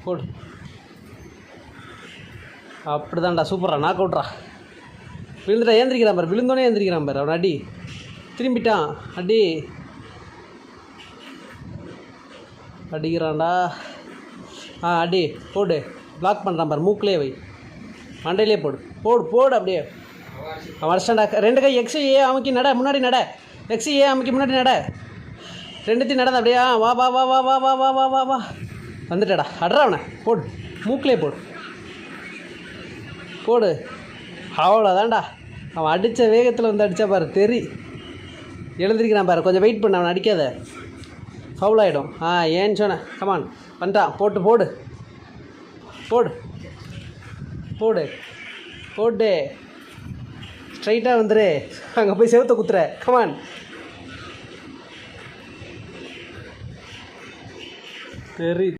போடு. அப்படி தான்டா, சூப்பரா, நாக் அவுட்ரா. விழுந்துட்டா, ஏந்திரிக்கிறான் பாரு, விழுந்தோடனே ஏந்திரிக்கிறான் பாரு. அவன் அடி, திரும்பிட்டான், அடி அடிக்கிறான்டா. அடி போடு. பிளாக் பண்ணுறான் பாரு, மூக்கிலே வை, மண்டையிலே போடு, போடு போடு. அப்படியே அவன் அடிச்சான்டா. 2 கை எக்ஸு ஏ அமுக்கி நட, முன்னாடி நட. எக்ஸு ஏ அமுக்கி முன்னாடி நட. 2த்தையும் நடந்த அப்படியே. வா வா வா வா வா வா வா வா வா வா வந்துட்டடா. அட்ரா அவனை, போடு, மூக்கிலே போடு, போடு. அவ்வளோதான்டா. அவன் அடித்த வேகத்தில் வந்து அடித்தா பாரு, எழுந்திருக்கிறான் பாரு. கொஞ்சம் வெயிட் பண்ண, அவனை அடிக்காத, ஃபவுல் ஆகிடும். ஏன்னு சொன்னேன். கமான், வந்துட்டான். போட்டு போடு, போடு போடு போடு. ஸ்ட்ரைட்டாக வந்துடு, அங்கே போய் செவத்தை குத்துற. கமான்.